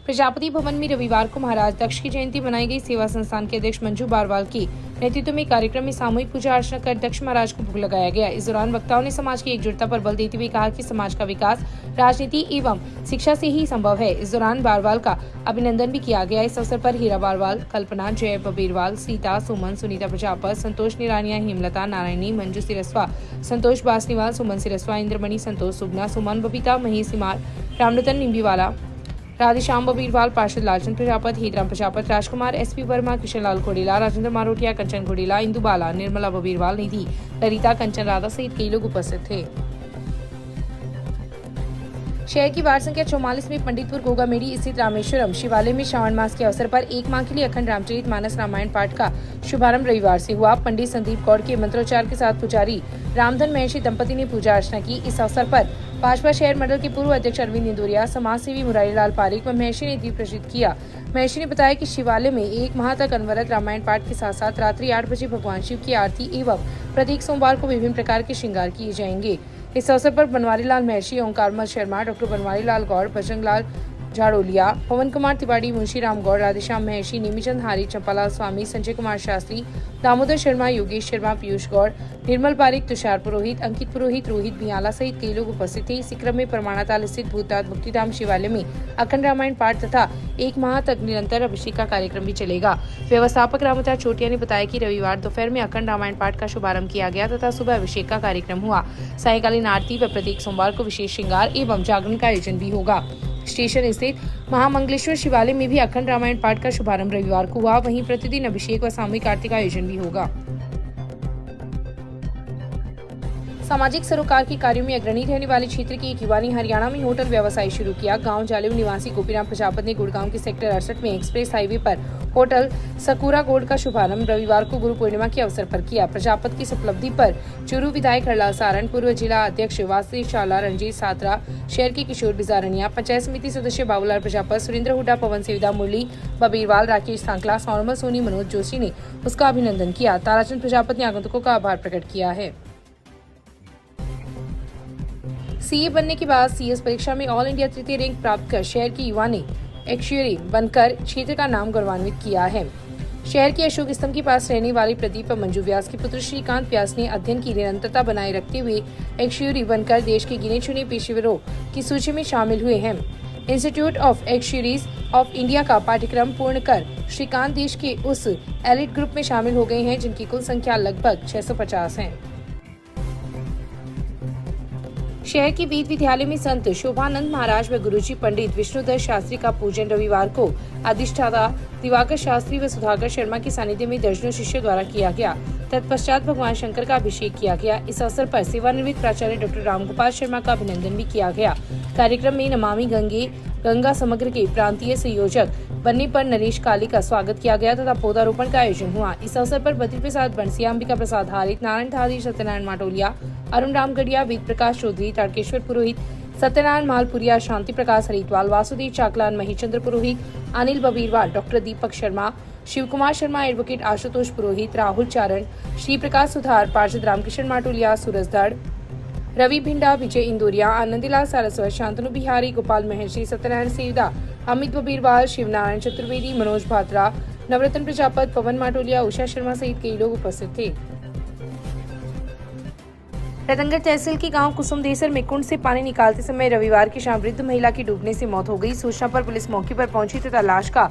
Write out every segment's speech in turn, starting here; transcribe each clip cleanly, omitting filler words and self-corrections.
प्रजापति भवन में रविवार को महाराज दक्ष की जयंती मनाई गई। सेवा संस्थान के अध्यक्ष मंजू बारवाल की नेतृत्व में कार्यक्रम में सामूहिक पूजा अर्चना कर दक्ष महाराज को भोग लगाया गया। इस दौरान वक्ताओं ने समाज की एकजुटता पर बल देते हुए कहा कि समाज का विकास राजनीति एवं शिक्षा से ही संभव है। इस दौरान बारवाल का अभिनंदन भी किया गया। इस अवसर पर हीरा बारवाल, कल्पना, जय बबीरवाल, सीता, सुमन, सुनीता प्रजापत, संतोष निरानिया, हेमलता, नारायणी, मंजू सिरस्वा, संतोष बासनीवाल, सुमन सिरस्वा, इंद्रमणि, संतोष सुगना, सुमन बबीता, महेश सिमार, रामरतन निम्बीवाला, राधेश्याम बबीरवाल, पार्षद लालचंद प्रजापत, हेतराम प्रजापत, राजकुमार, एसपी वर्मा, किशन लाल घोड़ेला, राजेंद्र मारोटिया, कंचन घोड़ेला, इंदु बाला, निर्मला बबीरवाल, निधि, ललिता, कंचन राधा सहित कई लोग उपस्थित थे। शहर की वार्ड संख्या 44 में पंडितपुर गोगामेड़ी स्थित रामेश्वरम शिवालय में श्रावण मास के अवसर पर एक माह के लिए अखंड रामचरित मानस रामायण पाठ का शुभारंभ रविवार से हुआ। पंडित संदीप गौड़ के मंत्रोच्चार के साथ पुजारी रामधन महर्षि दंपति ने पूजा अर्चना की। इस अवसर पर भाजपा शहर मंडल के पूर्व अध्यक्ष अरविंद इंदौरिया, समाज सेवी मुरारी लाल पारिक व महर्षि ने दीप प्रज्वलित किया। महर्षि ने बताया कि शिवालय में एक माह तक अनवरत रामायण पाठ के साथ साथ रात्रि 8 बजे भगवान शिव की आरती एवं प्रत्येक सोमवार को विभिन्न प्रकार के श्रृंगार किए जाएंगे। इस अवसर पर बनवारी लाल महर्षि, ओंकारमल शर्मा, डॉक्टर बनवारी लाल गौड़, बजरंग लाल झाड़ोलिया, पवन कुमार तिवारी, मुंशी राम गौड़, राधेश्याम महर्षि, नेमीचंद हारी, चंपालाल स्वामी, संजय कुमार शास्त्री, दामोदर शर्मा, योगेश शर्मा, पीयूष गौड़, निर्मल पारिक, तुषार पुरोहित, अंकित पुरोहित, रोहित भियाला सहित कई लोग उपस्थित थे। इस क्रम में परमाणाताल स्थित भूतनाथ मुक्तिधाम शिवालय में अखंड रामायण पाठ तथा एक माह तक निरंतर अभिषेक का कार्यक्रम भी चलेगा। व्यवस्थापक रामचंद्र चोटिया ने बताया कि रविवार दोपहर में अखंड रामायण पाठ का शुभारंभ किया गया तथा सुबह अभिषेक का कार्यक्रम हुआ। सायंकालीन आरती व प्रत्येक सोमवार को विशेष श्रृंगार एवं जागरण का आयोजन भी होगा। स्टेशन स्थित महामंगलेश्वर शिवालय में भी अखंड रामायण पाठ का शुभारंभ रविवार को हुआ। वहीं प्रतिदिन अभिषेक व सामूहिक आरती का आयोजन भी होगा। सामाजिक सरोकार के कार्यों में अग्रणी रहने वाले क्षेत्र की एक युवा ने हरियाणा में होटल व्यवसाय शुरू किया। गांव जालेव निवासी गोपीराम प्रजापत ने गुड़गांव के सेक्टर 68 में एक्सप्रेस हाईवे पर होटल सकूरा गोल्ड का शुभारंभ रविवार को गुरु पूर्णिमा के अवसर पर किया। प्रजापत की इस उपलब्धि पर चूरू विधायक हरलाल सारण, पूर्व जिला अध्यक्ष वासुदेव शाला, रंजीत सात्रा, शहर के किशोर बिजारनिया, पंचायत समिति सदस्य बाबूलाल प्रजापत, सुरेंद्र हुड्डा, पवन सेविदा, मुरली बबीरवाल, राकेश सांकला, सौरमल सोनी, मनोज जोशी ने उसका अभिनंदन किया। ताराचंद प्रजापत ने आगंतुकों का आभार प्रकट किया है। सीए बनने के बाद सीएस परीक्षा में ऑल इंडिया तृतीय रैंक प्राप्त कर शहर की युवा ने एक्चुअरी बनकर क्षेत्र का नाम गौरवान्वित किया है। शहर के अशोक स्तंभ के पास रहने वाले प्रदीप व मंजू व्यास के पुत्र श्रीकांत व्यास ने अध्ययन की निरंतरता बनाए रखते हुए एक्चुअरी बनकर देश के गिने चुने पेशेवरों की सूची में शामिल हुए हैं। Institute of actuaries of India का पाठ्यक्रम पूर्ण कर श्रीकांत देश के उस एलिट ग्रुप में शामिल हो गए हैं जिनकी कुल संख्या लगभग 650 है। शहर के वेद विद्यालय में संत शोभानंद महाराज व गुरुजी पंडित विष्णुदत्त शास्त्री का पूजन रविवार को अधिष्ठाता दिवाकर शास्त्री व सुधाकर शर्मा के सानिध्य में दर्जनों शिष्यों द्वारा किया गया। तत्पश्चात भगवान शंकर का अभिषेक किया गया। इस अवसर पर सेवानिवृत्त प्राचार्य डॉक्टर रामगोपाल शर्मा का अभिनंदन भी किया गया। कार्यक्रम में नमामि गंगा समग्र के प्रांतीय संयोजक बनने पर नरेश काली का स्वागत किया गया तथा पौधारोपण का आयोजन हुआ। इस अवसर पर बद्री प्रसाद बंसिया, अंबिका प्रसाद हारित, नारायण थादी, सत्यनारायण माटोलिया, अरुण रामगढ़िया, वेद प्रकाश चौधरी, तारकेश्वर पुरोहित, सत्यनारायण मालपुरिया, शांति प्रकाश हरिद्वाल, वासुदेव चाकलान, महेशचंद्र पुरोहित, अनिल बबीरवाल, डॉक्टर दीपक शर्मा, शिव कुमार शर्मा, एडवोकेट आशुतोष पुरोहित, राहुल चारण, श्री प्रकाश सुधार, पार्षद रामकिशन माटोलिया, सूरज धड़, रवि भिंडा, विजय इंदौरिया, आनंदीलाल सारस्वत, शांतनु बिहारी, गोपाल महर्षि, सत्यनारायण सेवदा, अमित बबीरवाल, शिवनारायण चतुर्वेदी, मनोज भात्रा, नवरत्न प्रजापत, पवन माटोलिया, उषा शर्मा सहित कई लोग उपस्थित थे। रतनगढ़ तहसील के गांव कुसुमदेसर में कुंड से पानी निकालते समय रविवार की शाम वृद्ध महिला की डूबने से मौत हो गई। सूचना पर पुलिस मौके पर पहुंची तथा लाश का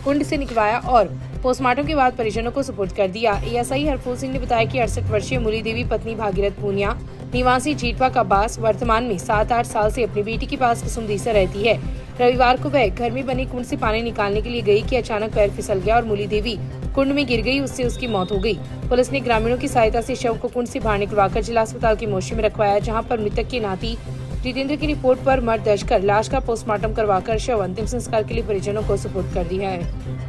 कुंड से निकलवाया और पोस्टमार्टम के बाद परिजनों को सुपुर्द कर दिया। एएसआई हरफूल सिंह ने बताया कि 68 वर्षीय मुरली देवी पत्नी भागीरथ पूनिया निवासी जीटवा का बास वर्तमान में 7-8 साल से अपनी बेटी के पास कुसुमदेसर रहती है। रविवार को वह घर में बने कुंड से पानी निकालने के लिए गई कि अचानक पैर फिसल गया और मुरली देवी कुंड में गिर गई, उससे उसकी मौत हो गई। पुलिस ने ग्रामीणों की सहायता से शव को कुंड से बाहर निकलवाकर जिला अस्पताल की मोर्चरी में रखवाया, जहां पर मृतक के नाती जितेंद्र की रिपोर्ट पर मर्ग दर्ज कर लाश का पोस्टमार्टम करवाकर शव अंतिम संस्कार के लिए परिजनों को सुपुर्द कर दिया है।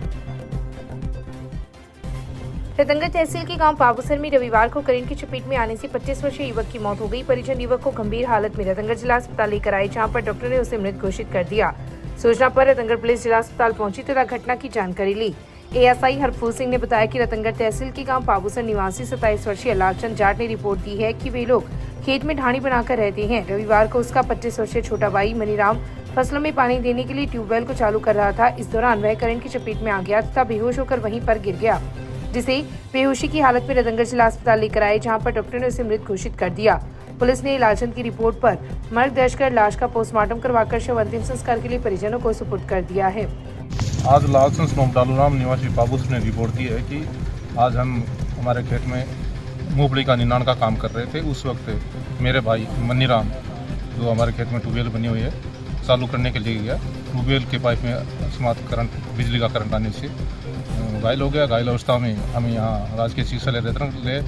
रतनगढ़ तहसील के गांव पाबूसर में रविवार को करंट की चपेट में आने से 25 वर्षीय युवक की मौत हो गई। परिजन युवक को गंभीर हालत में रतनगढ़ जिला अस्पताल लेकर आए, जहां पर डॉक्टर ने उसे मृत घोषित कर दिया। सूचना पर रतनगढ़ पुलिस जिला अस्पताल पहुंची तथा घटना की जानकारी ली। एएसआई हरफूल सिंह ने बताया कि रतनगढ़ तहसील के गांव पाबूसर निवासी 27 वर्षीय लालचंद जाट ने रिपोर्ट दी है कि वे लोग खेत में ढाणी बनाकर रहते हैं। रविवार को उसका 25 वर्षीय छोटा भाई मनीराम फसलों में पानी देने के लिए ट्यूबवेल को चालू कर रहा था। इस दौरान वह करंट की चपेट में आ गया तथा बेहोश होकर वहीं पर गिर गया, जिसे बेहोशी की हालत में रतनगढ़ जिला अस्पताल लेकर आए, जहां पर डॉक्टर ने उसे मृत घोषित कर दिया। पुलिस ने लालचंद की रिपोर्ट पर मर्ग दर्ज कर लाश का पोस्टमार्टम करवाकर शव अंतिम संस्कार के लिए परिजनों को सुपुर्द कर दिया है। आज लालचंद डालूराम निवासी बाबूस ने रिपोर्ट दी है कि आज हम हमारे खेत में मूंगफली का निनाण का काम कर रहे थे। उस वक्त मेरे भाई मनीराम, जो हमारे खेत में ट्यूबवेल बनी हुई है, चालू करने के लिए गया। ट्यूबवेल के पाइप में अकस्मात करंट, बिजली का करंट आने से घायल हो गया। घायल अवस्था में हम यहाँ राजकीय चिकित्सालय रतनगढ़ ले,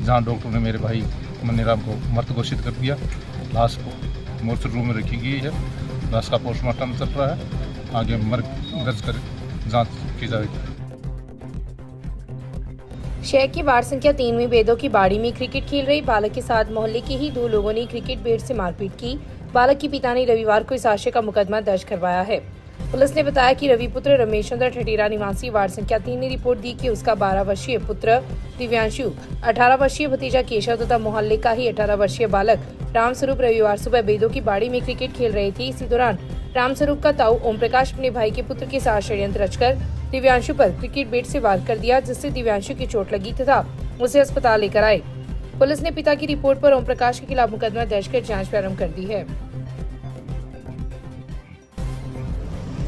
जहाँ डॉक्टर ने मेरे भाई मनीराम को मृत घोषित कर दिया। लाश को मोर्चरी रूम में रखी गई है। लाश का पोस्टमार्टम चल रहा है। आगे मर्ग दर्ज कर जाँच की जाएगी। शहर की वार्ड संख्या 3 में बेदों की बाड़ी में क्रिकेट खेल रहे बालक के साथ मोहल्ले के ही 2 लोगों ने क्रिकेट बैट से मारपीट की। बालक के पिता ने रविवार को इस आशय का मुकदमा दर्ज करवाया है। पुलिस ने बताया कि रविपुत्र रमेश चंद्र ठठेरा निवासी वार्ड संख्या 3 ने रिपोर्ट दी कि उसका 12 वर्षीय पुत्र दिव्यांशु, 18 वर्षीय भतीजा केशव तथा मोहल्ले का ही 18 वर्षीय बालक रामस्वरूप रविवार सुबह बेदों की बाड़ी में क्रिकेट खेल रहे थे। इसी दौरान रामस्वरूप का ताऊ ओम प्रकाश अपने भाई के पुत्र के साथ षड्यंत्र रचकर दिव्यांशु पर क्रिकेट बैट से वार कर दिया, जिससे दिव्यांशु की चोट लगी तथा उसे अस्पताल लेकर आए। पुलिस ने पिता की रिपोर्ट पर ओम प्रकाश के खिलाफ मुकदमा दर्ज कर जांच प्रारंभ कर दी है।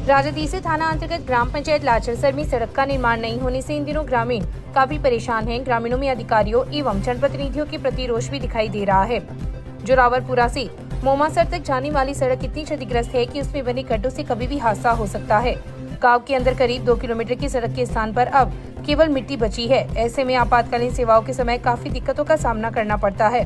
राजाधीसी थाना अंतर्गत ग्राम पंचायत लाचरसर में सड़क का निर्माण नहीं होने से इन दिनों ग्रामीण काफी परेशान हैं। ग्रामीणों में अधिकारियों एवं जनप्रतिनिधियों के प्रति रोष भी दिखाई दे रहा है। जोरावरपुरा से मोमासर तक जाने वाली सड़क इतनी क्षतिग्रस्त है कि उसमें बने गड्ढों से कभी भी हादसा हो सकता है। गांव के अंदर करीब 2 किलोमीटर की सड़क के स्थान पर अब केवल मिट्टी बची है। ऐसे में आपातकालीन सेवाओं के समय काफी दिक्कतों का सामना करना पड़ता है।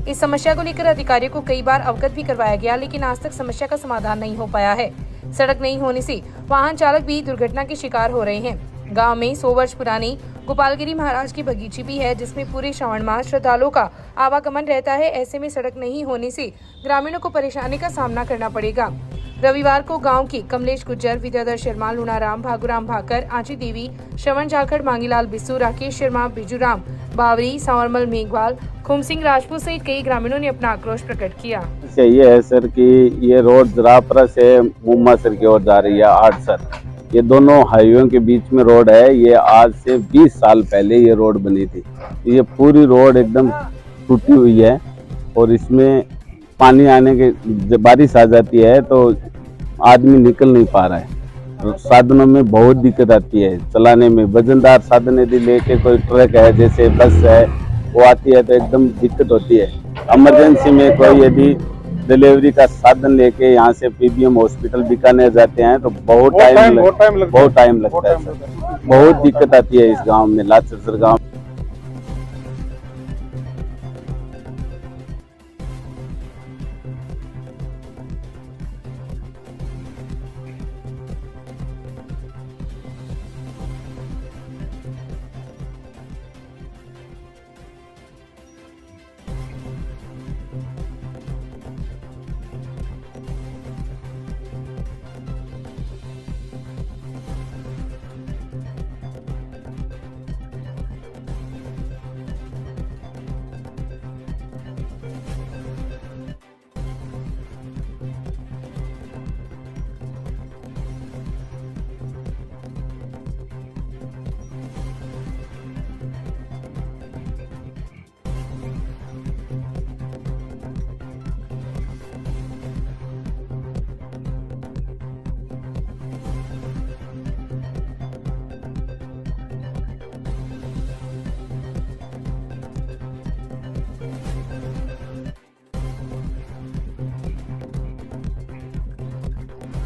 इस समस्या को लेकर अधिकारियों को कई बार अवगत भी करवाया गया, लेकिन आज तक समस्या का समाधान नहीं हो पाया है। सड़क नहीं होने से वाहन चालक भी दुर्घटना के शिकार हो रहे हैं। गांव में 100 वर्ष पुरानी गोपालगिरी महाराज की बगीची भी है, जिसमें पूरे श्रावण मास श्रद्धालुओं का आवागमन रहता है। ऐसे में सड़क नहीं होने से ग्रामीणों को परेशानी का सामना करना पड़ेगा। रविवार को गांव के कमलेश गुज्जर, विद्याधर शर्मा, लूनाराम, भागुराम भाकर, आंची देवी, श्रवण जाखड़, मांगीलाल बिस्सू, राकेश शर्मा, बिजूराम बावरी, सांवरमल मेघवाल, खुम सिंह राजपूत सहित कई ग्रामीणों ने अपना आक्रोश प्रकट किया। ये है सर कि ये रोड जरापरा से मुम्मासर की ओर जा रही है 8 सर। ये दोनों हाईवे के बीच में रोड है। ये आज से 20 साल पहले ये रोड बनी थी। ये पूरी रोड एकदम टूटी हुई है और इसमें पानी आने के, जब बारिश आ जाती है तो आदमी निकल नहीं पा रहा है। साधनों में बहुत दिक्कत आती है चलाने में। वजनदार साधन यदि लेके कोई ट्रक है, जैसे बस है, वो आती है तो एकदम दिक्कत होती है। इमरजेंसी में कोई यदि डिलीवरी का साधन लेके यहाँ से पीबीएम हॉस्पिटल बीकानेर जाते हैं तो बहुत टाइम लगता है सर। बहुत दिक्कत आती है इस गांव में, लाचरसर गांव।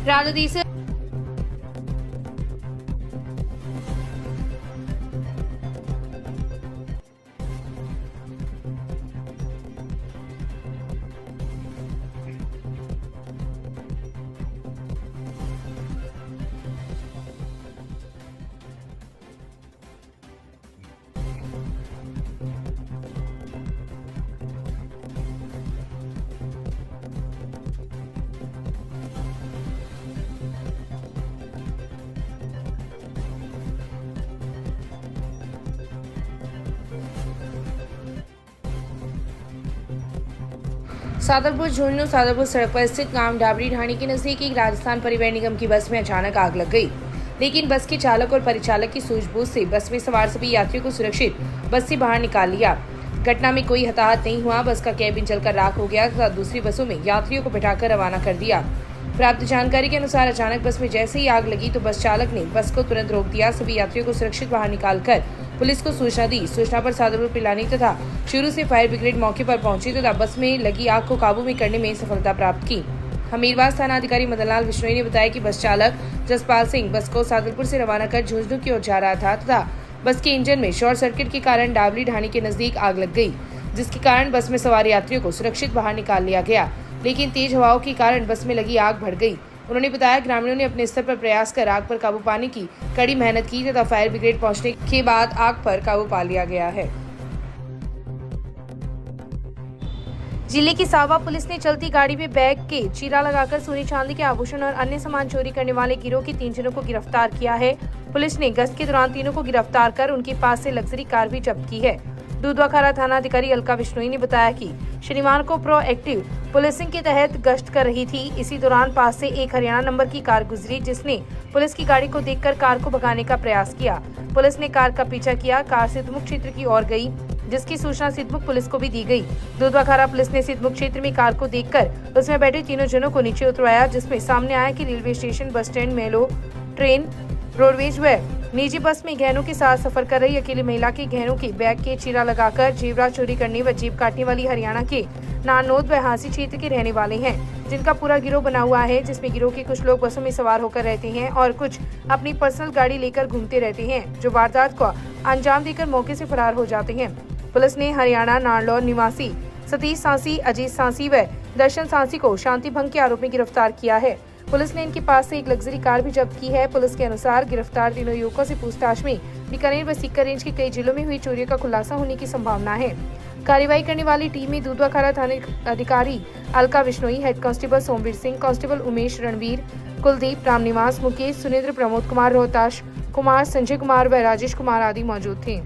राजाधीसी सादुलपुर झुंझुनू सादुलपुर सड़क पर स्थित गांव डाबरी ढाणी के नजदीक एक राजस्थान परिवहन निगम की बस में अचानक आग लग गई, लेकिन बस के चालक और परिचालक की सूझबूझ से बस में सवार सभी यात्रियों को सुरक्षित बस से बाहर निकाल लिया। घटना में कोई हताहत नहीं हुआ। बस का केबिन जलकर राख हो गया तथा दूसरी बसों में यात्रियों को बिठाकर रवाना कर दिया। प्राप्त जानकारी के अनुसार अचानक बस में जैसे ही आग लगी तो बस चालक ने बस को तुरंत रोक दिया। सभी यात्रियों को सुरक्षित बाहर निकालकर पुलिस को सूचना दी। सूचना पर सादुलपुर पिलानी तथा चूरू से फायर ब्रिगेड मौके पर पहुंची तथा बस में लगी आग को काबू में करने में सफलता प्राप्त की। हमीरवास थाना अधिकारी मदनलाल बिश्नोई ने बताया कि बस चालक जसपाल सिंह बस को सादुलपुर से रवाना कर झुंझुनू की ओर जा रहा था तथा बस के इंजन में शॉर्ट सर्किट के कारण डाबली ढाणी के नजदीक आग लग गई, जिसके कारण बस में सवार यात्रियों को सुरक्षित बाहर निकाल लिया गया, लेकिन तेज हवाओं के कारण बस में लगी आग बढ़ गई। उन्होंने बताया ग्रामीणों ने अपने स्तर पर प्रयास कर आग पर काबू पाने की कड़ी मेहनत की तथा फायर ब्रिगेड पहुंचने के बाद आग पर काबू पा लिया गया है। जिले की सावा पुलिस ने चलती गाड़ी में बैग के चीरा लगाकर सोने चांदी के आभूषण और अन्य सामान चोरी करने वाले गिरोह के 3 जनों को गिरफ्तार किया है। पुलिस ने गश्त के दौरान तीनों को गिरफ्तार कर उनके पास से लग्जरी कार भी जब्त की है। दूधवाखारा थाना अधिकारी अलका बिश्नोई ने बताया कि शनिवार को प्रोएक्टिव पुलिसिंग के तहत गश्त कर रही थी। इसी दौरान पास से एक हरियाणा नंबर की कार गुजरी, जिसने पुलिस की गाड़ी को देखकर कार को भगाने का प्रयास किया। पुलिस ने कार का पीछा किया। कार सिद्धमुख क्षेत्र की ओर गई, जिसकी सूचना सिद्धमुख पुलिस को भी दी गई। दूधवाखारा पुलिस ने सिद्धमुख क्षेत्र में कार को देखकर उसमें बैठे तीनों जनों को नीचे उतरवाया, जिसमें सामने आया कि रेलवे स्टेशन, बस स्टैंड, मेलो, ट्रेन, रोडवेज व निजी बस में गहनों के साथ सफर कर रही अकेली महिला के गहनों के बैग के चीरा लगाकर जेवरात चोरी करने व जेब काटने वाली हरियाणा के नानोद व हांसी क्षेत्र के रहने वाले हैं, जिनका पूरा गिरोह बना हुआ है, जिसमें गिरोह के कुछ लोग बसों में सवार होकर रहते हैं और कुछ अपनी पर्सनल गाड़ी लेकर घूमते रहते हैं, जो वारदात को अंजाम देकर मौके से फरार हो जाते हैं। पुलिस ने हरियाणा नारलौर निवासी सतीश सांसी, अजीत सांसी व दर्शन सांसी को शांति भंग के आरोप में गिरफ्तार किया है। पुलिस ने इनके पास से एक लग्जरी कार भी जब्त की है। पुलिस के अनुसार गिरफ्तार तीनों युवकों से पूछताछ में बीकानेर व सीकर रेंज के कई जिलों में हुई चोरियों का खुलासा होने की संभावना है। कार्रवाई करने वाली टीम में दूधवाखारा थाना अधिकारी Alka Bishnoi, head constable Somvir Singh, constable Umesh, Ranveer, Kuldeep, Ramniwas, Mukesh, Sunindra, Pramod Kumar, Rohtash Kumar, Sanjay Kumar व राजेश कुमार आदि मौजूद थे।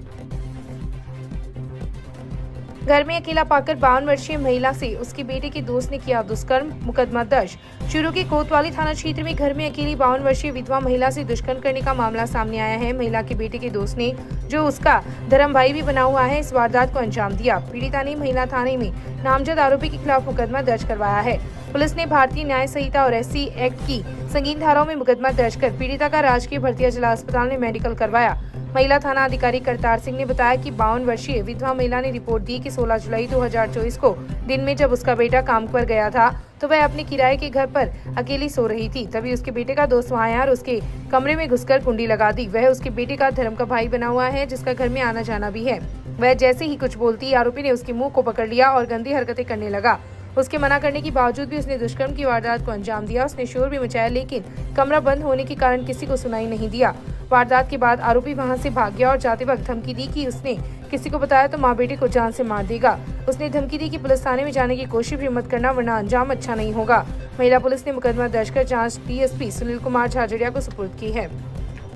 घर में अकेला पाकर 52 वर्षीय महिला से उसके बेटे के दोस्त ने किया दुष्कर्म, मुकदमा दर्ज। चूरू के कोतवाली थाना क्षेत्र में घर में अकेली 52 वर्षीय विधवा महिला से दुष्कर्म करने का मामला सामने आया है। महिला के बेटे के दोस्त ने, जो उसका धर्म भाई भी बना हुआ है, इस वारदात को अंजाम दिया। पीड़िता ने महिला थाने में नामजद आरोपी के खिलाफ मुकदमा दर्ज करवाया है। पुलिस ने भारतीय न्याय संहिता और SC एक्ट की संगीन धाराओं में मुकदमा दर्ज कर पीड़िता का राजकीय भरतिया जिला अस्पताल में मेडिकल करवाया। महिला थाना अधिकारी करतार सिंह ने बताया कि 52 वर्षीय विधवा महिला ने रिपोर्ट दी कि 16 जुलाई 2024 को दिन में जब उसका बेटा काम पर गया था तो वह अपने किराए के घर पर अकेली सो रही थी। तभी उसके बेटे का दोस्त वहां आया और उसके कमरे में घुसकर कुंडी लगा दी। वह उसके बेटे का धर्म का भाई बना हुआ है, जिसका घर में आना जाना भी है। वह जैसे ही कुछ बोलती, आरोपी ने उसके मुंह को पकड़ लिया और गंदी हरकतें करने लगा। उसके मना करने के बावजूद भी उसने दुष्कर्म की वारदात को अंजाम दिया। उसने शोर भी मचाया, लेकिन कमरा बंद होने के कारण किसी को सुनाई नहीं दिया। वारदात के बाद आरोपी वहां से भाग गया और जाते वक्त धमकी दी कि उसने किसी को बताया तो मां बेटे को जान से मार देगा। उसने धमकी दी कि पुलिस थाने में जाने की कोशिश भी मत करना, वरना अंजाम अच्छा नहीं होगा। महिला पुलिस ने मुकदमा दर्ज कर जांच DSP सुनील कुमार झाझड़िया को सुपुर्द की है।